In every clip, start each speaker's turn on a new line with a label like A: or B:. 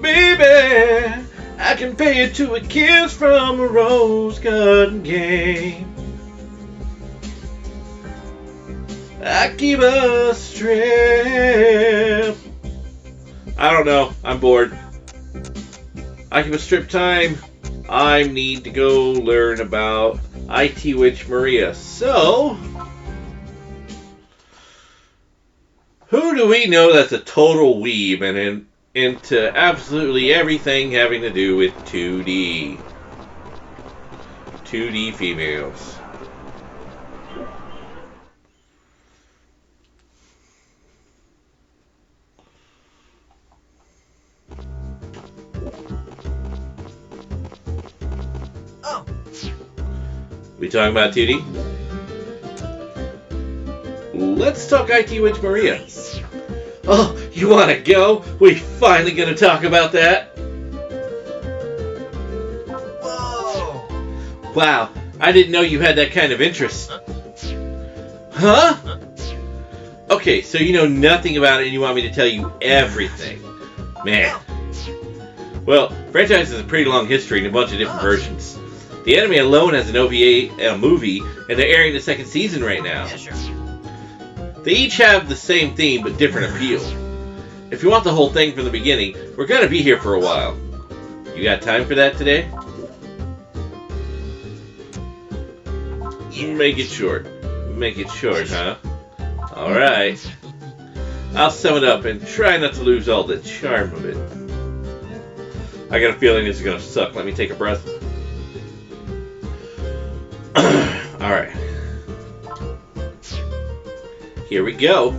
A: Baby, I compare you to a kiss from a rose garden game. Akiba strip. I don't know. I'm bored. Akiba strip time. I need to go learn about IT Witch Maria. So, who do we know that's a total weeb and into absolutely everything having to do with 2D? 2D females. We talking about 2D? Let's talk IT Witch Maria. Oh, you want to go? We finally going to talk about that?
B: Whoa!
A: Wow, I didn't know you had that kind of interest. Huh? Okay, so you know nothing about it and you want me to tell you everything. Man. Well, franchise has a pretty long history and a bunch of different versions. The anime alone has an OVA and a movie, and they're airing the second season right now.
B: Yeah, sure.
A: They each have the same theme, but different appeal. If you want the whole thing from the beginning, we're going to be here for a while. You got time for that today?
B: Yeah.
A: Make it short. Make it short, huh? Alright. I'll sum it up and try not to lose all the charm of it. I got a feeling this is going to suck. Let me take a breath. Alright. Here we go.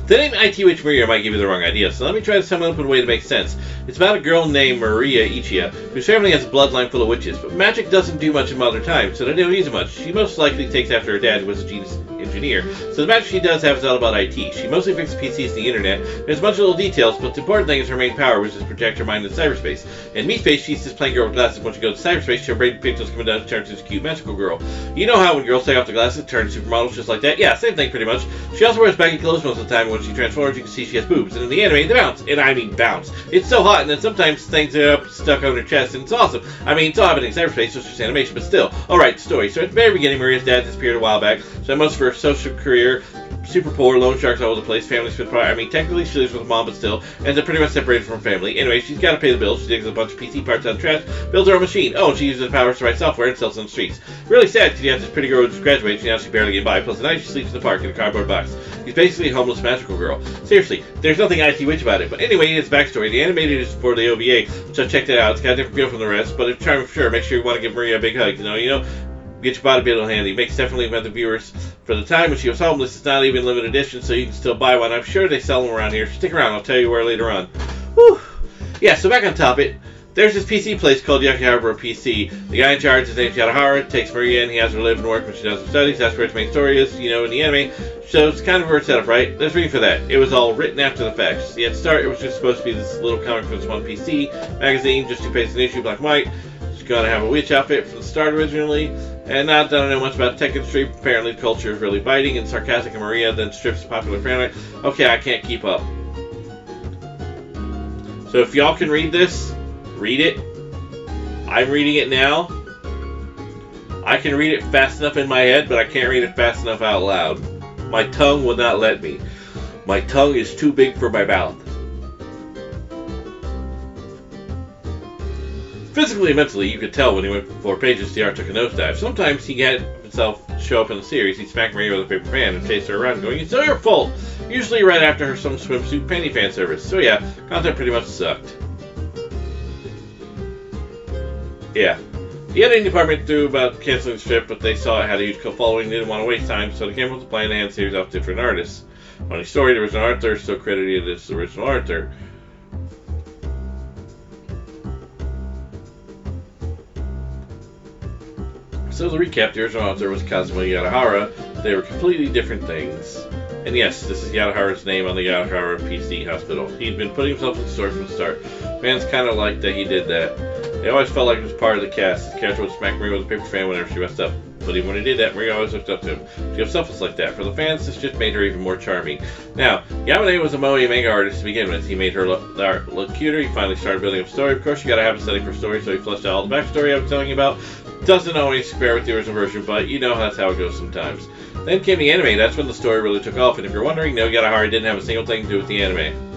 A: The name IT Witch Maria might give you the wrong idea, so let me try to sum it up in a way that makes sense. It's about a girl named Maria Ichiya, whose family has a bloodline full of witches, but magic doesn't do much in modern times, so they don't use it much. She most likely takes after her dad, who was a genius engineer, so the magic she does have is all about IT. She mostly fixes PCs and the internet. There's a bunch of little details, but the important thing is her main power, which is to protect her mind in cyberspace. In MeSpace, she's this plain girl with glasses. Once she goes to cyberspace, her brain pixels coming down and turns into a cute magical girl. You know how when girls take off the glasses, turn supermodels just like that? Yeah, same thing pretty much. She also wears baggy clothes most of the time, and when she transforms, you can see she has boobs. And in the anime, they bounce. And I mean bounce. It's so hot, and then sometimes things are up stuck on her chest, and it's awesome. I mean, it's all happening in cyberspace, so it's just animation, but still. Alright, story. So at the very beginning, Maria's dad disappeared a while back, so most of her social career, super poor, loan sharks all over the place, family split apart. I mean, technically she lives with her mom, but still, ends up pretty much separated from her family. Anyway, she's got to pay the bills. She digs a bunch of PC parts out of the trash, builds her own machine. Oh, and she uses the powers to write software and sells it on the streets. Really sad, because you have this pretty girl who just graduated, now she barely get by. Plus, at night she sleeps in the park in a cardboard box. She's basically a homeless magical girl. Seriously, there's nothing IT Witch about it. But anyway, it's backstory. The animated is for the OVA, so check that out. It's got a different feel from the rest, but if you're trying for sure, make sure you want to give Maria a big hug. You know, get your body built handy. Makes definitely about the viewers for the time when she was homeless. It's not even limited edition, so you can still buy one. I'm sure they sell them around here. Stick around, I'll tell you where later on. Whew. Yeah, so back on topic. There's this PC place called Yakihabara PC. The guy in charge, his name's Radharc, takes Maria in. He has her live and work when she does her studies. That's where its main story is, in the anime. So it's kind of a weird setup, right? Let's read for that. It was all written after the fact. See, at the start, it was just supposed to be this little comic for this one PC magazine, just 2 pages an issue, black and white. She's gonna have a witch outfit from the start originally. And not that I don't know much about the tech industry. Apparently the culture is really biting and sarcastic, and Maria then strips the popular fan. Okay, I can't keep up. So if y'all can read this, read it. I'm reading it now. I can read it fast enough in my head, but I can't read it fast enough out loud. My tongue will not let me. My tongue is too big for my mouth. Physically and mentally, you could tell when he went for 4 pages, the art took a nosedive. Sometimes he had himself show up in the series. He'd smack Maria with a paper pan and chase her around going, "It's all your fault!" Usually right after her some swimsuit panty fan service. So yeah, content pretty much sucked. Yeah. The editing department threw about canceling the strip, but they saw it had a huge cult following, they didn't want to waste time, so they came up with a plan to hand the series off to different artists. Funny story, the original author is still credited as the original author. So to recap, the original author was Kazuma Yadahara. They were completely different things. And yes, this is Yadahara's name on the Yadahara PC hospital. He'd been putting himself in the story from the start. Fans kind of liked that he did that. They always felt like he was part of the cast. His character would smack Maria with a paper fan whenever she messed up. But even when he did that, Maria always looked up to him. She was selfless like that. For the fans, this just made her even more charming. Now, Yamane was a moe manga artist to begin with. He made her look cuter. He finally started building up a story. Of course, you gotta have a setting for a story, so he fleshed out all the backstory I was telling you about. Doesn't always compare with the original version, but you know that's how it goes sometimes. Then came the anime. That's when the story really took off. And if you're wondering, no, Yadahara didn't have a single thing to do with the anime.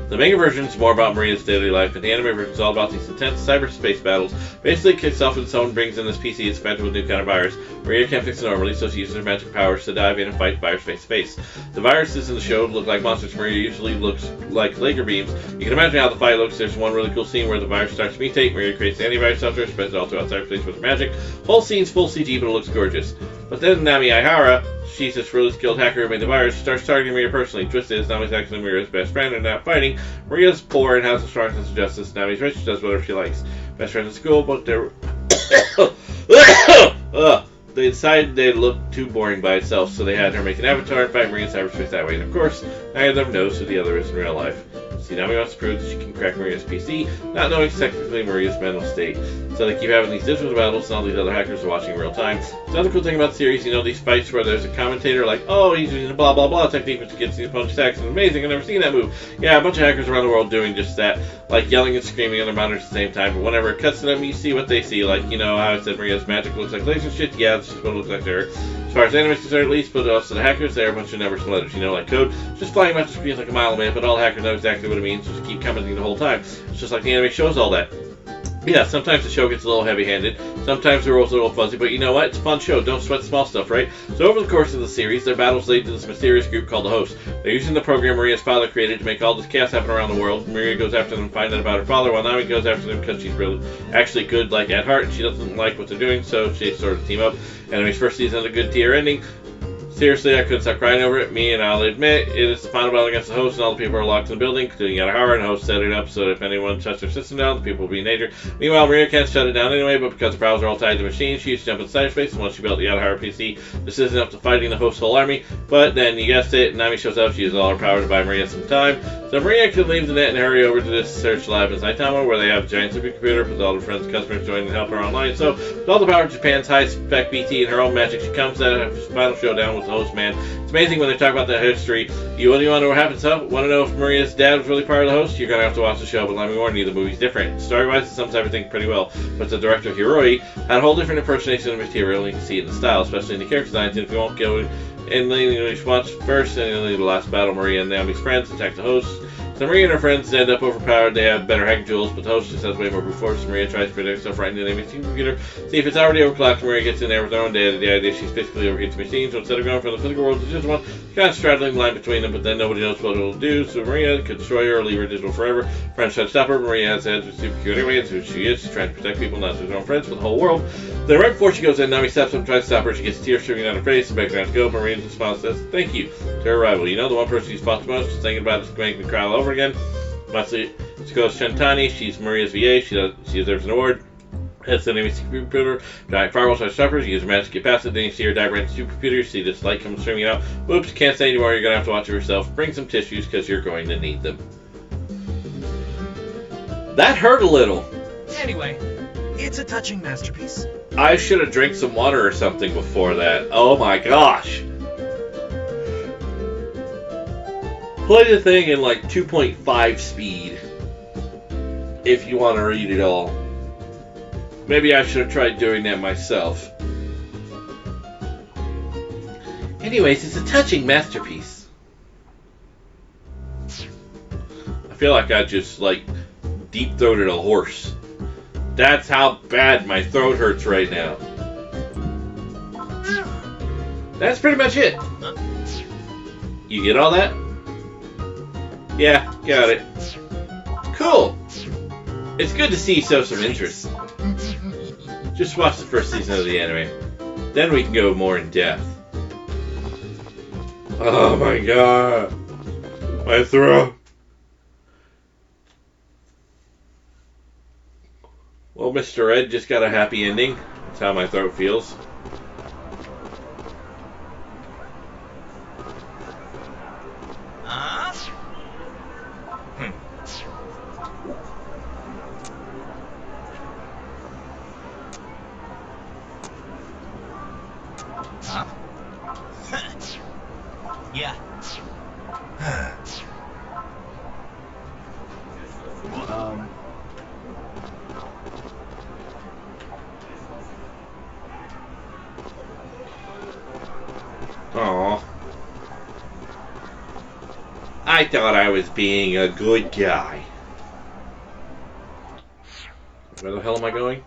A: The manga version is more about Maria's daily life, and the anime version is all about these intense cyberspace battles. Basically, it kicks off when someone brings in this PC that's infected with a new kind of virus. Maria can't fix it normally, so she uses her magic powers to dive in and fight the virus face to face. The viruses in the show look like monsters. Maria usually looks like laser beams. You can imagine how the fight looks. There's one really cool scene where the virus starts to mutate. Maria creates the antivirus software, spreads it all throughout cyberspace with her magic. Whole scene's full CG, but it looks gorgeous. But then Nami Aihara, she's this really skilled hacker who made the virus, starts targeting Maria personally. Twist is, Nami's actually Maria's best friend and not fighting. Maria's poor and has a strong sense of justice. Nami's rich, does whatever she likes. Best friends in school, but they're... They decided they looked too boring by itself, so they had her make an avatar and fight Maria in cyberspace that way. And of course, neither of them knows who the other is in real life. See, Nami wants to prove that she can crack Maria's PC, not knowing technically Maria's mental state. So they keep having these digital battles, and all these other hackers are watching in real time. Another cool thing about the series, you know, these fights where there's a commentator like, oh, he's using a blah blah blah technique which gets the opponent's attacks, and amazing, I've never seen that move. Yeah, a bunch of hackers around the world doing just that, like yelling and screaming on their monitors at the same time, but whenever it cuts to them, you see what they see, like, you know, how I said Maria's magic looks like laser shit, yeah, that's just what it looks like to her. As far as anime is concerned, at least, but also the hackers, they're a bunch of numbers and letters, you know, like code, just flying about the screen like a mile away, but all hackers know exactly what it means, so just keep commenting the whole time. It's just like the anime shows all that. Yeah, sometimes the show gets a little heavy-handed, sometimes the rules are a little fuzzy, but you know what? It's a fun show. Don't sweat the small stuff, right? So over the course of the series, their battles lead to this mysterious group called the Host. They're using the program Maria's father created to make all this chaos happen around the world. Maria goes after them and finds out about her father, while Nami goes after them because she's really actually good, like, at heart, and she doesn't like what they're doing, so they sort of team up. Enemy's first season had a good tier ending. Seriously, I couldn't stop crying over it. Me, and I'll admit, it is the final battle against the Host, and all the people are locked in the building, including Yadahara, and the Host set it up so that if anyone shuts their system down, the people will be in danger. Meanwhile, Maria can't shut it down anyway, but because the powers are all tied to machines, she used to jump in cyberspace, and once she built the Yadahara PC, this isn't up to fighting the Host's whole army, but then, you guessed it, Nami shows up, she uses all her power to buy Maria some time, so Maria can leave the net and hurry over to this search lab in Saitama, where they have a giant supercomputer with all her friends and customers joining to help her online, so, with all the power of Japan's high-spec BT and her own magic, she comes to a final showdown with the Host Man. It's amazing when they talk about that history. What do you want to know what happens? Want to know if Maria's dad was really part of the Host? You're going to have to watch the show, but let me warn you, the movie's different. Story-wise, it sums everything pretty well, but the director, Hiroi, had a whole different impersonation of the material, and you can see it in the style, especially in the character designs, and if you won't go in the English watch first, and in the last battle, Maria and Nami's friends attack the Host. So Maria and her friends end up overpowered. They have better hacking tools, but the Host just has way more brute force. Maria tries to protect herself right into the enemy's computer. See if it's already overclocked. Maria gets in there with her own data. The idea is she's physically overheats the machine, so instead of going from the physical world to the digital one, she's kind of straddling the line between them, but then nobody knows what it'll do, so Maria could destroy her or leave her digital forever. Friends try to stop her. Maria has the edge with super cute anyway, it's who she is. She's trying to protect people, not just her own friends, but the whole world. Then right before she goes in, Nami steps up and tries to stop her. She gets tears streaming down her face and begs her not to go. Maria's response says, "Thank you," to her rival. You know, the one person she's fought the most, just thinking about it, just making me cry all over again. Matsuko Shintani, she's Maria's VA, she deserves an award. That's the enemy supercomputer. Giant fireballs try to stop her. She uses her magic to get past it. Then you see her dive right into the supercomputer. See this light comes streaming out. Whoops, can't say anymore. You're going to have to watch it yourself. Bring some tissues because you're going to need them. That hurt a little.
B: Anyway, it's a touching masterpiece.
A: I should have drank some water or something before that. Oh my gosh. Play the thing in like 2.5 speed if you want to read it all. Maybe I should have tried doing that myself. Anyways, it's a touching masterpiece. I feel like I just like deep-throated a horse. That's how bad my throat hurts right now. That's pretty much it. You get all that? Yeah, got it. Cool. It's good to see you show some interest. Just watch the first season of the anime. Then we can go more in depth. Oh my god. My throat. Well, Mr. Ed just got a happy ending. That's how my throat feels.
B: Yeah.
A: Aw. I thought I was being a good guy. Where the hell am I going?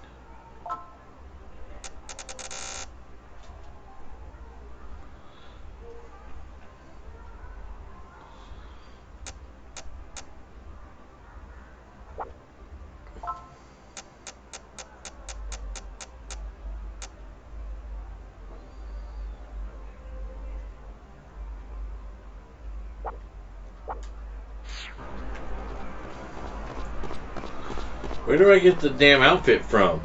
A: Where do I get the damn outfit from?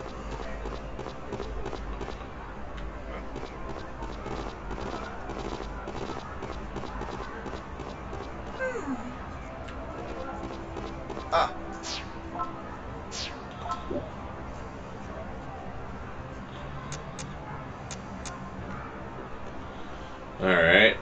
A: Alright,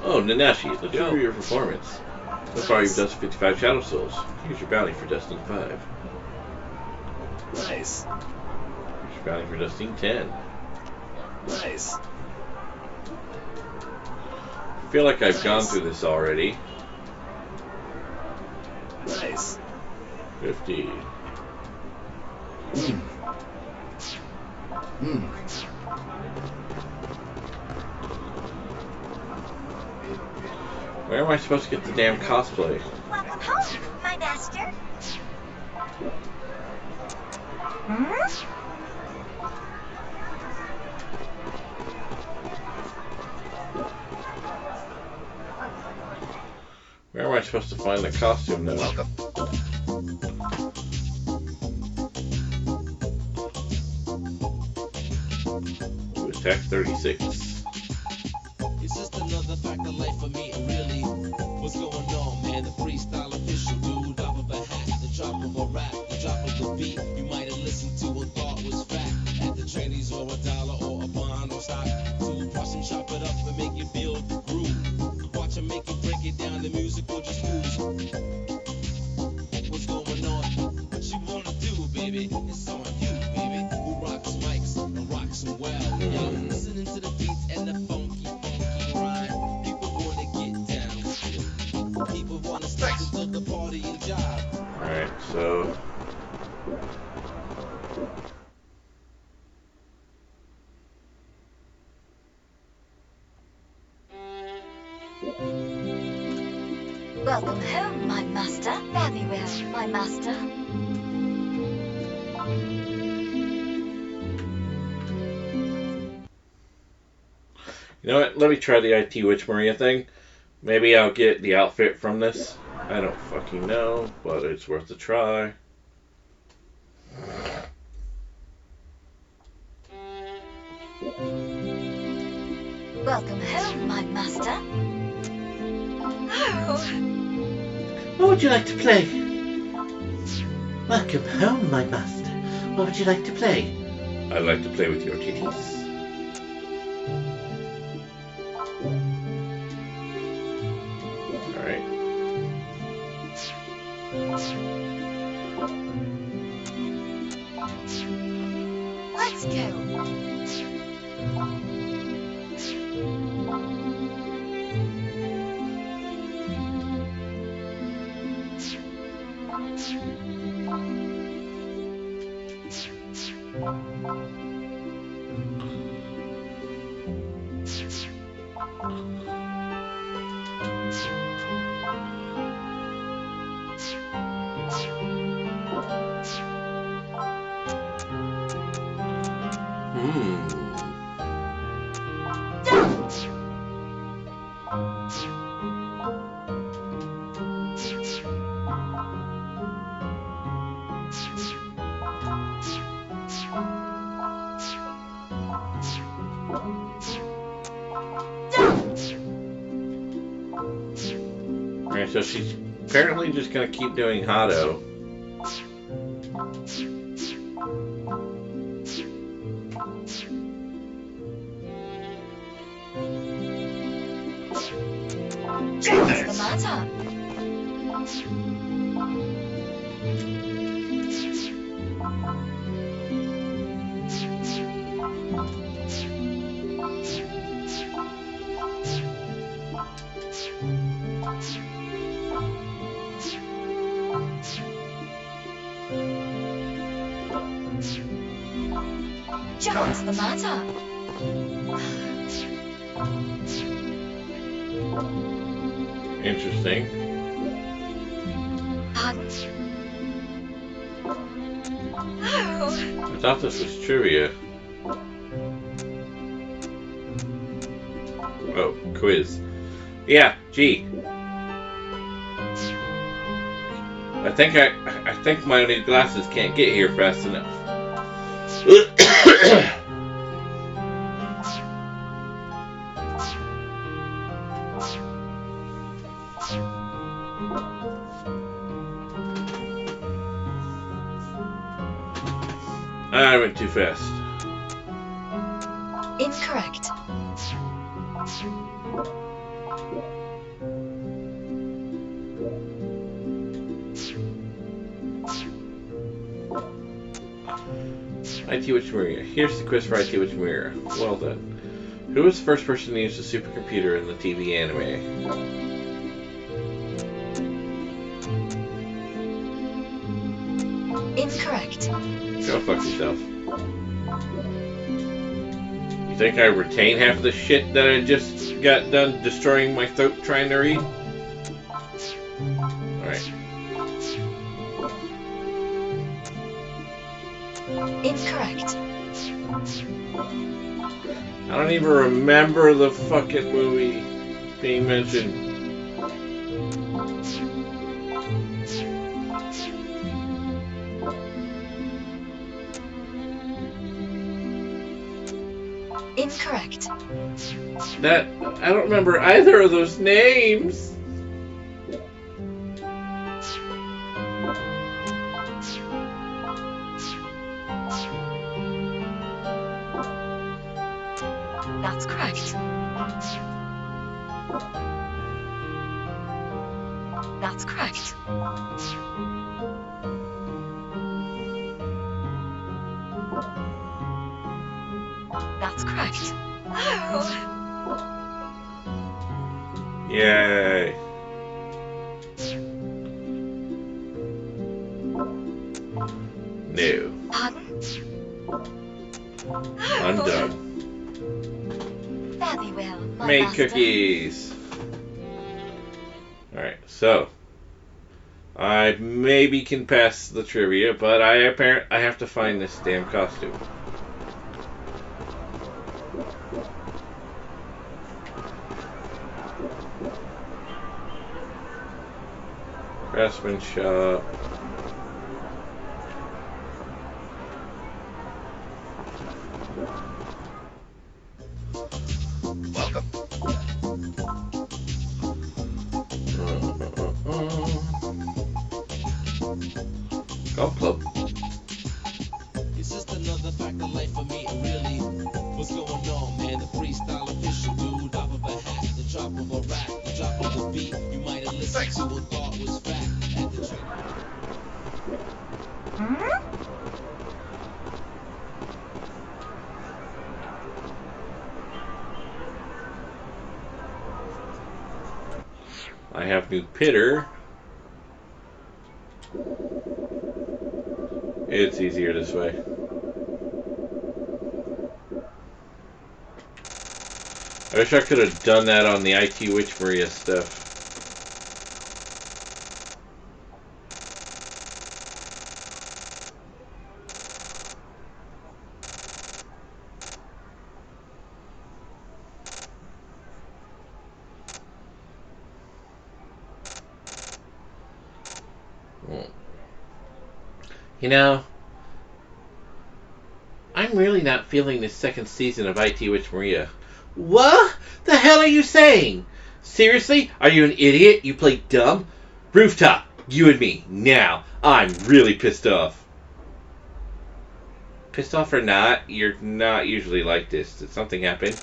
A: Oh, Nanashi, let's review your performance. So far you've done 55 Shadow Souls. Here's your bounty for Destiny 5.
C: Nice.
A: Here's your bounty for Destiny 10.
C: Nice.
A: I feel like I've gone through this already.
C: Nice.
A: 50. Where am I supposed to get the damn cosplay?
D: Welcome home, my master.
A: Where am I supposed to find the costume now?
C: Welcome.
A: To attack 36.
E: It's just another fact of life for me, really. What's going on, man? The freestyle official dude, drop of a hat, the drop of a rap, the drop of the beat. You might have listened to and thought was fact. At the trannies or $1 or a bond or stock. Toothbrush and chop it up and make you feel the groove. Watch them make it, break it down, the music will just ooze. What's going on? What you wanna do, baby? It's on you, baby. Who rocks mics and rocks them well? Yo, listening to the beats and the funky rhyme. People wanna get down. People wanna step into the party and job.
A: Alright, so...
D: Welcome home, my master. Fare me well, my master.
A: You know what? Let me try the IT Witch Maria thing. Maybe I'll get the outfit from this. I don't fucking know, but it's worth a try.
D: Welcome home, my master.
F: What would you like to play? Welcome home, my master. What would you like to play?
A: I'd like to play with your titties. Alright.
D: Let's go.
A: Alright, so she's apparently just gonna keep doing Hado.
D: What's the matter? What's the matter?
A: Interesting.
D: Pardon? Oh,
A: I thought this was trivia. Oh, quiz. Yeah, gee. I think my new glasses can't get here fast enough. I went too fast.
D: incorrect.
A: IT Witch Maria. Here's the quiz for IT Witch Maria. Well done. Who was the first person to use a supercomputer in the TV anime?
D: Incorrect.
A: Go fuck yourself. You think I retain half of the shit that I just got done destroying my throat trying to read? Alright.
D: Incorrect.
A: I don't even remember the fucking movie being mentioned.
D: Incorrect.
A: That I don't remember either of those names.
D: That's correct. That's correct. That's correct. Oh.
A: Yay. No.
D: Pardon?
A: I'm
D: Oh.
A: done.
D: Very well, my
A: Made
D: master.
A: cookies. Alright, so I maybe can pass the trivia, but I have to find this damn costume. Craftsman shop.
C: Welcome.
A: Golf club.
E: It's just another fact of life for me, really. What's going on, man? The freestyle official dude, drop of a hat, the drop of a rap, the drop of the beat. You might have listened to and thought was fact. At the
A: I have new pitter. It's easier this way. I wish I could have done that on the IT Witch Maria stuff. You know, I'm really not feeling this second season of IT Witch Maria. What the hell are you saying? Seriously? Are you an idiot? You play dumb? Rooftop, you and me, now. I'm really pissed off. Pissed off or not, you're not usually like this. Did something happen?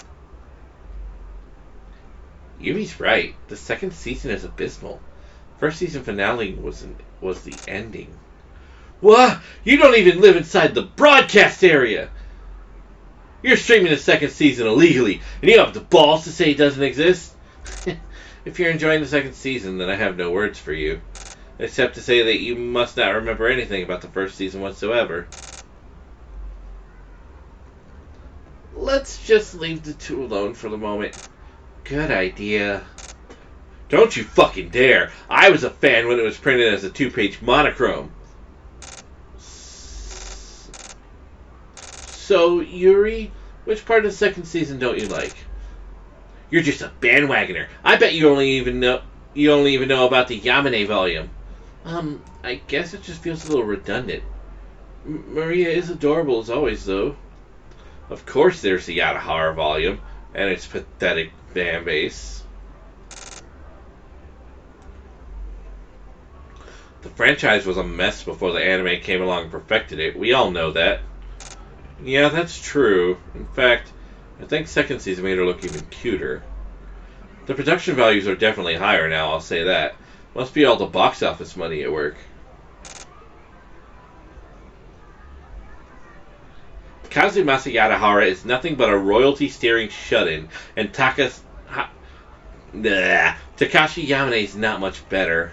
A: Yumi's right. The second season is abysmal. First season finale was the ending. What? You don't even live inside the broadcast area! You're streaming the second season illegally, and you have the balls to say it doesn't exist? If you're enjoying the second season, then I have no words for you. Except to say that you must not remember anything about the first season whatsoever. Let's just leave the two alone for the moment. Good idea. Don't you fucking dare! I was a fan when it was printed as a 2-page monochrome. So, Yuri, which part of the second season don't you like? You're just a bandwagoner. I bet you only even know about the Yamane volume. I guess it just feels a little redundant. Maria is adorable as always, though. Of course there's the Yadahara volume, and its pathetic fan base. The franchise was a mess before the anime came along and perfected it. We all know that. Yeah, that's true. In fact, I think second season made her look even cuter. The production values are definitely higher now, I'll say that. Must be all the box office money at work. Kazumasa Yadahara is nothing but a royalty-steering shut-in, and Takashi Yamane is not much better.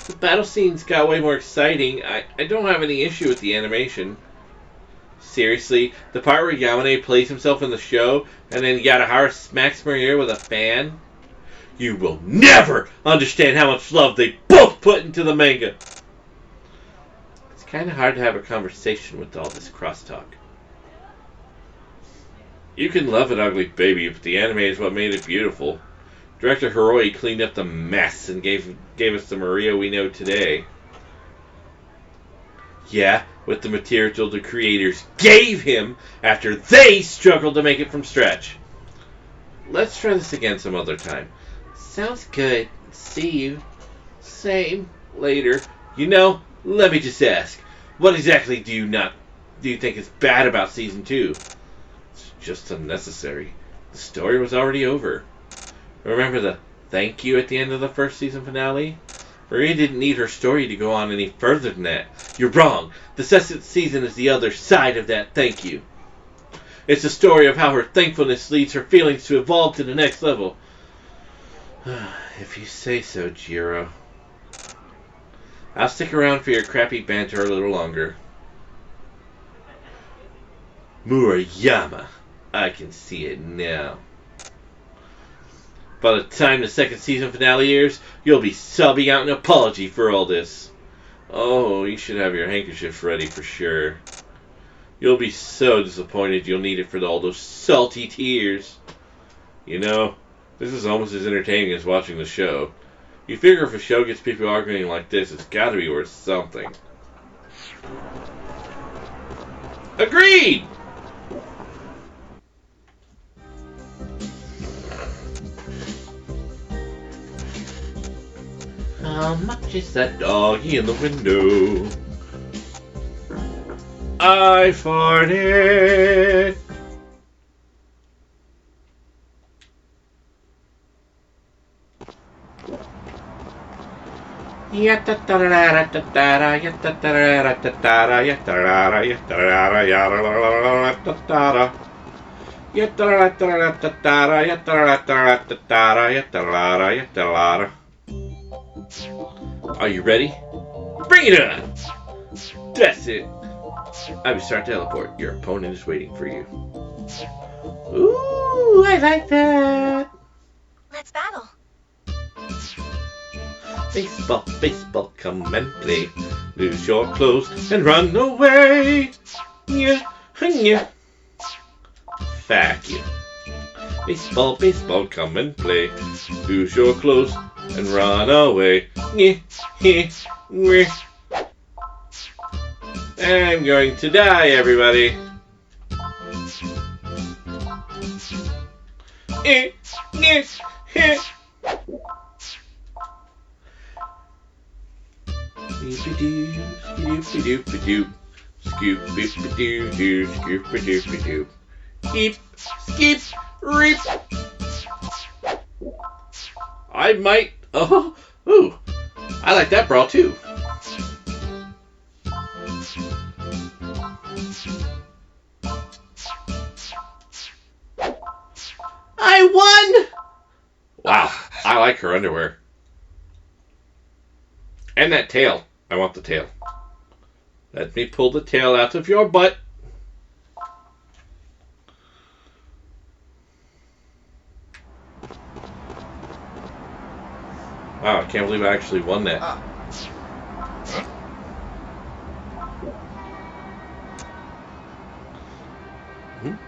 A: The battle scenes got way more exciting. I don't have any issue with the animation. Seriously, the part where Yamane plays himself in the show, and then Yadahara smacks Maria with a fan? You will never understand how much love they both put into the manga. It's kind of hard to have a conversation with all this crosstalk. You can love an ugly baby, but the anime is what made it beautiful. Director Hiroi cleaned up the mess and gave us the Maria we know today. Yeah, with the material the creators gave him after they struggled to make it from scratch. Let's try this again some other time. Sounds good. See you. Same. Later. You know, let me just ask. What exactly do you think is bad about Season 2? It's just unnecessary. The story was already over. Remember the thank you at the end of the first season finale? Maria didn't need her story to go on any further than that. You're wrong. The second season is the other side of that thank you. It's a story of how her thankfulness leads her feelings to evolve to the next level. If you say so, Jiro. I'll stick around for your crappy banter a little longer. Murayama. I can see it now. By the time the second season finale airs, you'll be subbing out an apology for all this. Oh, you should have your handkerchief ready for sure. You'll be so disappointed you'll need it for all those salty tears. You know, this is almost as entertaining as watching the show. You figure if a show gets people arguing like this, it's gotta be worth something. Agreed! How much is that doggy in the window? I farted. Are you ready? Bring it on! That's it. I will start teleport. Your opponent is waiting for you. Ooh, I like that.
D: Let's battle.
A: Baseball, baseball, come and play. Lose your clothes and run away. Yeah, yeah. Fuck you. Baseball, baseball, come and play. Lose your clothes and run away. Yeah, yeah, yeah. I'm going to die, everybody. Scoop-a-doo, scoop-a-doo-doo, scoop-a-doo-doo. Skeep, skeep, reap. I might. Oh, ooh. I like that brawl too. I won! Wow, I like her underwear. And that tail. I want the tail. Let me pull the tail out of your butt. Wow, I can't believe I actually won that.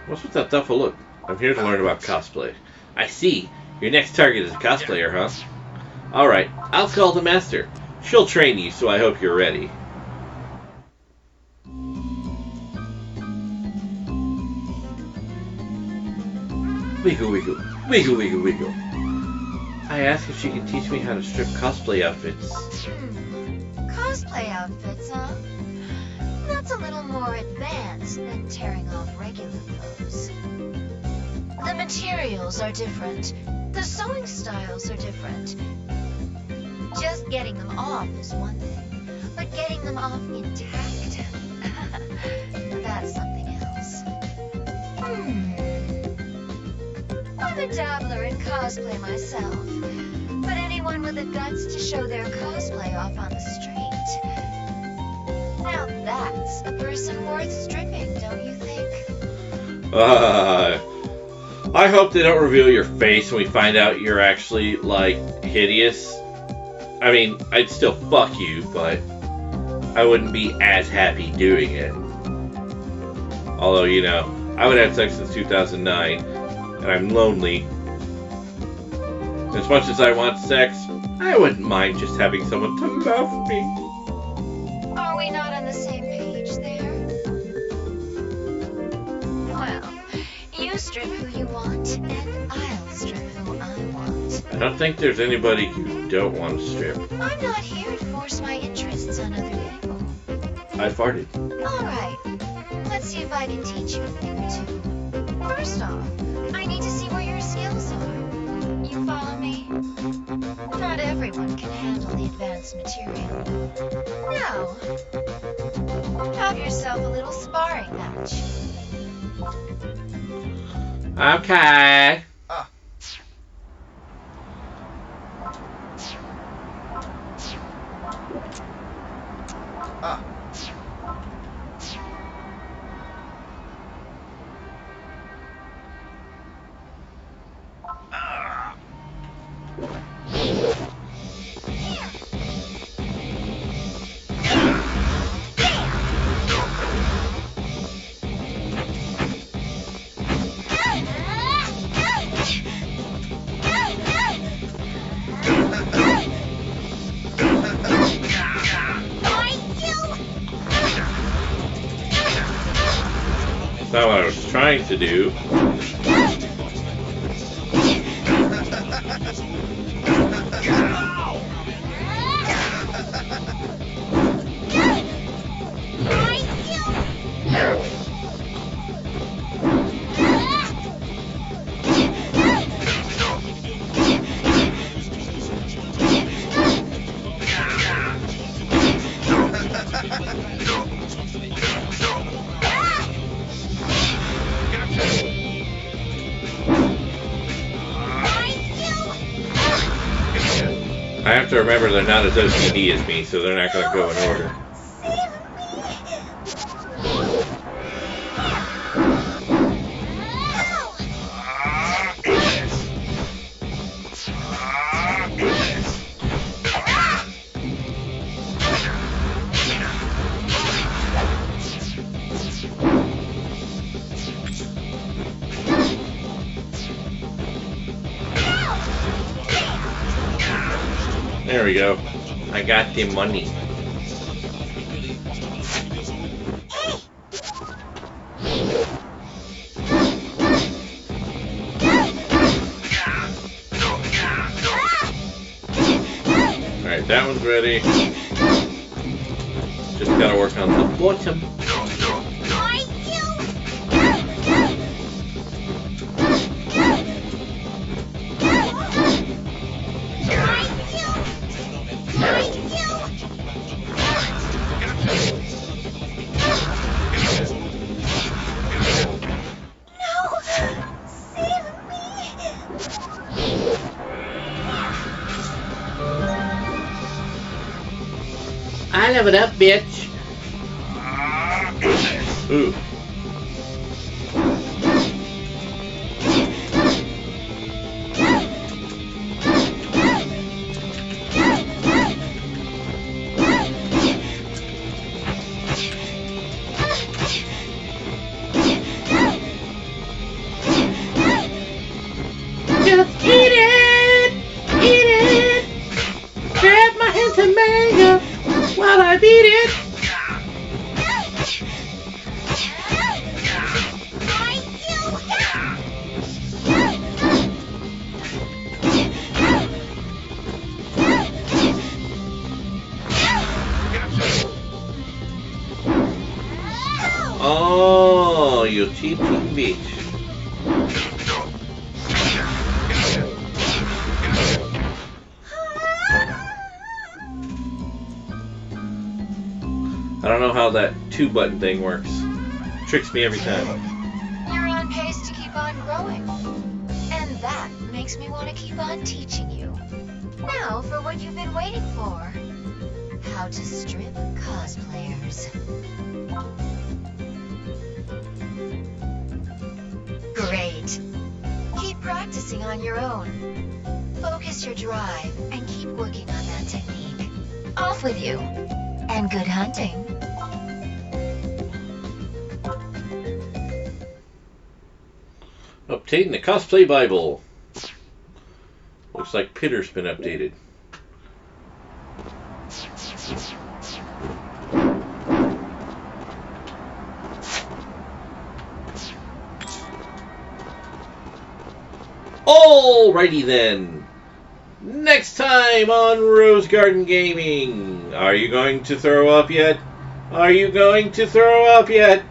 A: What's with that duffel look? I'm here to learn about cosplay. I see. Your next target is a cosplayer, huh? Alright, I'll call the master. She'll train you, so I hope you're ready. Wiggle, wiggle, wiggle, wiggle, wiggle. I asked if she can teach me how to strip cosplay outfits.
D: Cosplay outfits, huh? That's a little more advanced than tearing off regular clothes. The materials are different. The sewing styles are different. Just getting them off is one thing, but getting them off intact, that's something else. I'm a dabbler in cosplay myself, but anyone with the guts to show their cosplay off on the street, now that's a person worth stripping, don't you think?
A: I hope they don't reveal your face when we find out you're actually, like, hideous. I mean, I'd still fuck you, but I wouldn't be as happy doing it. Although, you know, I would have sex since 2009, and I'm lonely. As much as I want sex, I wouldn't mind just having someone to love me.
D: Are we not on the same page there? Well, you strip who you want, and I'll strip who I want.
A: I don't think there's anybody you don't want to strip.
D: I'm not here to force my interests on other people.
A: I farted.
D: Alright, let's see if I can teach you a thing or two. First off, I need to see where your skills are. You follow me? Not everyone can handle the advanced material. Now, have yourself a little sparring match.
A: Okay. That's not what I was trying to do. I have to remember they're not as OCD as me, so they're not going to go in order. There we go. I got the money. that one's ready. Just gotta work on the bottom.
F: I leveled up, bitch.
A: Ooh.
F: Just eat it! Eat it! Grab my hands and mango while I beat it!
A: Oh, you cheap bitch. I don't know how that 2-button thing works. Tricks me every time.
D: You're on pace to keep on growing. And that makes me want to keep on teaching you. Now for what you've been waiting for. How to strip cosplayers. Great. Keep practicing on your own. Focus your drive and keep working on that technique. Off with you. And good hunting.
A: Updating the cosplay Bible. Looks like Pitter's been updated. Alrighty then. Next time on Rose Garden Gaming. Are you going to throw up yet? Are you going to throw up yet?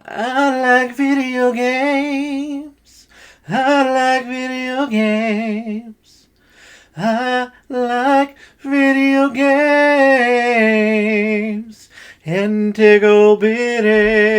F: I like video games. I like video games. I like video games. And tickle bitty.